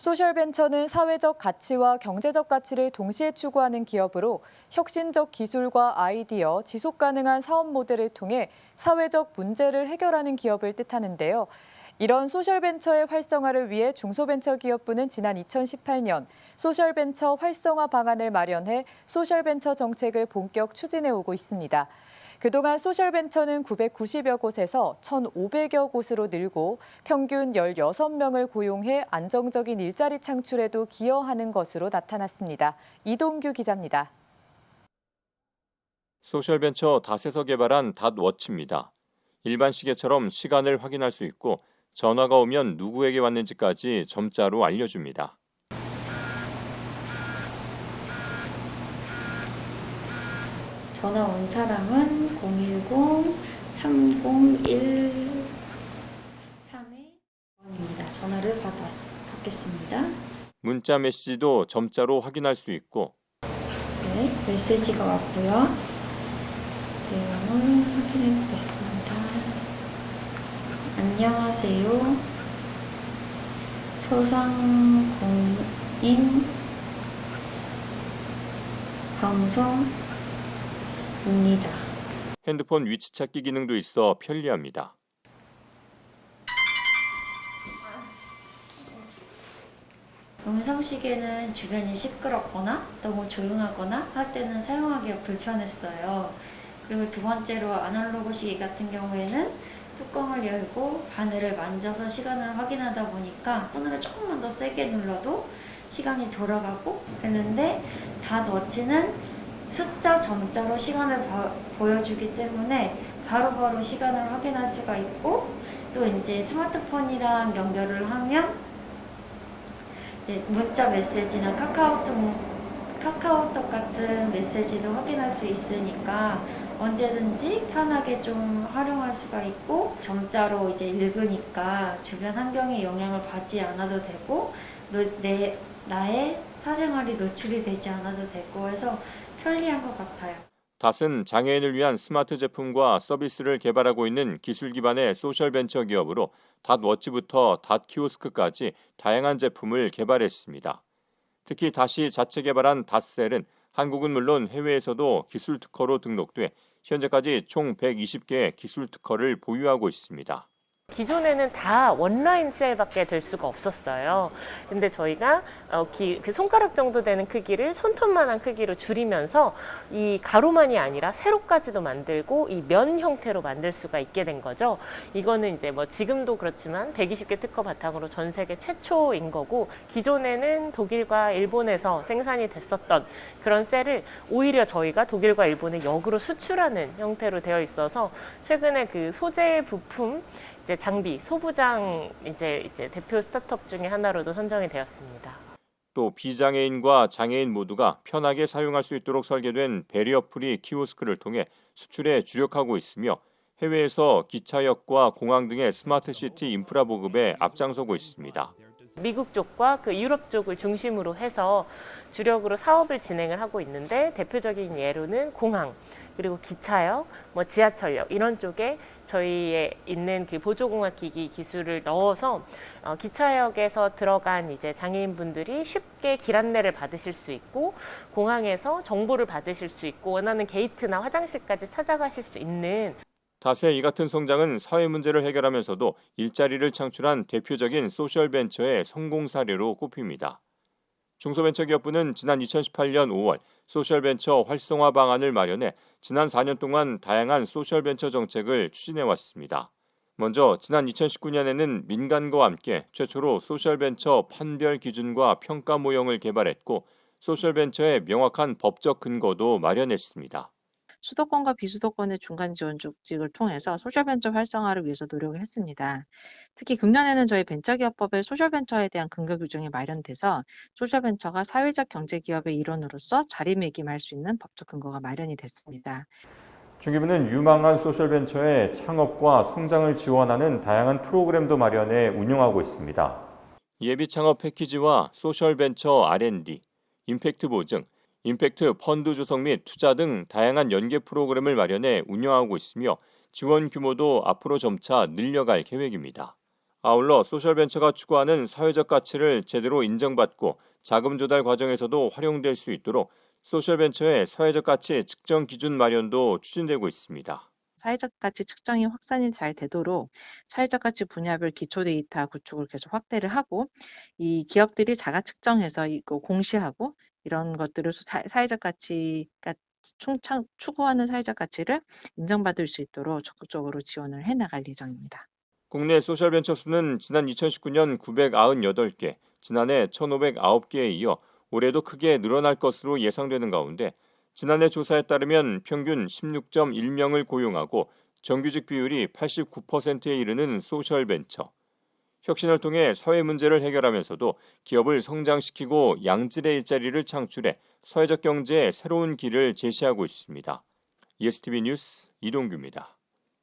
소셜벤처는 사회적 가치와 경제적 가치를 동시에 추구하는 기업으로 혁신적 기술과 아이디어, 지속 가능한 사업 모델을 통해 사회적 문제를 해결하는 기업을 뜻하는데요. 이런 소셜벤처의 활성화를 위해 중소벤처기업부는 지난 2018년 소셜벤처 활성화 방안을 마련해 소셜벤처 정책을 본격 추진해 오고 있습니다. 그동안 소셜벤처는 990여 곳에서 1,500여 곳으로 늘고 평균 16명을 고용해 안정적인 일자리 창출에도 기여하는 것으로 나타났습니다. 이동규 기자입니다. 소셜벤처 닷에서 개발한 닷워치입니다. 일반 시계처럼 시간을 확인할 수 있고 전화가 오면 누구에게 왔는지까지 점자로 알려줍니다. 전화 온 사람은 010-301-3입니다. 전화를 받겠습니다. 문자 메시지도 점자로 확인할 수 있고 네, 메시지가 왔고요. 내용을 확인해 보겠습니다. 안녕하세요. 소상공인 방송입니다. 핸드폰 위치 찾기 기능도 있어 편리합니다. 음성시계는 주변이 시끄럽거나 너무 조용하거나 할 때는 사용하기가 불편했어요. 그리고 두 번째로 아날로그 시계 같은 경우에는 뚜껑을 열고 바늘을 만져서 시간을 확인하다 보니까 손으로 조금만 더 세게 눌러도 시간이 돌아가고 했는데 닷워치는 숫자 점자로 시간을 보여주기 때문에 바로바로 시간을 확인할 수가 있고 또 이제 스마트폰이랑 연결을 하면 이제 문자 메시지나 카카오톡 같은 메시지도 확인할 수 있으니까 언제든지 편하게 좀 활용할 수가 있고 점자로 이제 읽으니까 주변 환경에 영향을 받지 않아도 되고 나의 사생활이 노출이 되지 않아도 되고 해서 편리한 것 같아요. 닷은 장애인을 위한 스마트 제품과 서비스를 개발하고 있는 기술 기반의 소셜벤처 기업으로 닷워치부터 닷키오스크까지 다양한 제품을 개발했습니다. 특히 닷이 자체 개발한 닷셀은 한국은 물론 해외에서도 기술 특허로 등록돼 현재까지 총 120개의 기술 특허를 보유하고 있습니다. 기존에는 다 원라인 셀밖에 될 수가 없었어요. 근데 저희가 그 손가락 정도 되는 크기를 손톱만한 크기로 줄이면서 이 가로만이 아니라 세로까지도 만들고 이 면 형태로 만들 수가 있게 된 거죠. 이거는 이제 뭐 지금도 그렇지만 120개 특허 바탕으로 전 세계 최초인 거고, 기존에는 독일과 일본에서 생산이 됐었던 그런 셀을 오히려 저희가 독일과 일본에 역으로 수출하는 형태로 되어 있어서 최근에 그 소재 부품 이제 장비, 소부장 이제 대표 스타트업 중에 하나로도 선정이 되었습니다. 또 비장애인과 장애인 모두가 편하게 사용할 수 있도록 설계된 배리어 프리 키오스크를 통해 수출에 주력하고 있으며 해외에서 기차역과 공항 등의 스마트 시티 인프라 보급에 앞장서고 있습니다. 미국 쪽과 그 유럽 쪽을 중심으로 해서 주력으로 사업을 진행을 하고 있는데, 대표적인 예로는 공항, 그리고 기차역, 뭐 지하철역 이런 쪽에 저희에 있는 그 보조공학기기 기술을 넣어서 기차역에서 들어간 이제 장애인분들이 쉽게 길 안내를 받으실 수 있고, 공항에서 정보를 받으실 수 있고, 원하는 게이트나 화장실까지 찾아가실 수 있는. 닷의 이 같은 성장은 사회 문제를 해결하면서도 일자리를 창출한 대표적인 소셜벤처의 성공 사례로 꼽힙니다. 중소벤처기업부는 지난 2018년 5월 소셜벤처 활성화 방안을 마련해 지난 4년 동안 다양한 소셜벤처 정책을 추진해왔습니다. 먼저 지난 2019년에는 민간과 함께 최초로 소셜벤처 판별 기준과 평가 모형을 개발했고, 소셜벤처의 명확한 법적 근거도 마련했습니다. 수도권과 비수도권의 중간 지원 조직을 통해서 소셜벤처 활성화를 위해서 노력을 했습니다. 특히 금년에는 저희 벤처기업법에 소셜벤처에 대한 근거 규정이 마련돼서 소셜벤처가 사회적 경제기업의 일원으로서 자리매김할 수 있는 법적 근거가 마련이 됐습니다. 중기부는 유망한 소셜벤처의 창업과 성장을 지원하는 다양한 프로그램도 마련해 운영하고 있습니다. 예비 창업 패키지와 소셜벤처 R&D, 임팩트 보증, 임팩트 펀드 조성 및 투자 등 다양한 연계 프로그램을 마련해 운영하고 있으며 지원 규모도 앞으로 점차 늘려갈 계획입니다. 아울러 소셜벤처가 추구하는 사회적 가치를 제대로 인정받고 자금 조달 과정에서도 활용될 수 있도록 소셜벤처의 사회적 가치 측정 기준 마련도 추진되고 있습니다. 사회적 가치 측정이 확산이 잘 되도록 사회적 가치 분야별 기초 데이터 구축을 계속 확대를 하고 이 기업들이 자가 측정해서 이거 공시하고 이런 것들을 사회적 가치가 추구하는 사회적 가치를 인정받을 수 있도록 적극적으로 지원을 해 나갈 예정입니다. 국내 소셜벤처 수는 지난 2019년 998개, 지난해 1,509개에 이어 올해도 크게 늘어날 것으로 예상되는 가운데 지난해 조사에 따르면 평균 16.1명을 고용하고 정규직 비율이 89%에 이르는 소셜벤처. 혁신을 통해 사회 문제를 해결하면서도 기업을 성장시키고 양질의 일자리를 창출해 사회적 경제의 새로운 길을 제시하고 있습니다. ESTV 뉴스 이동규입니다.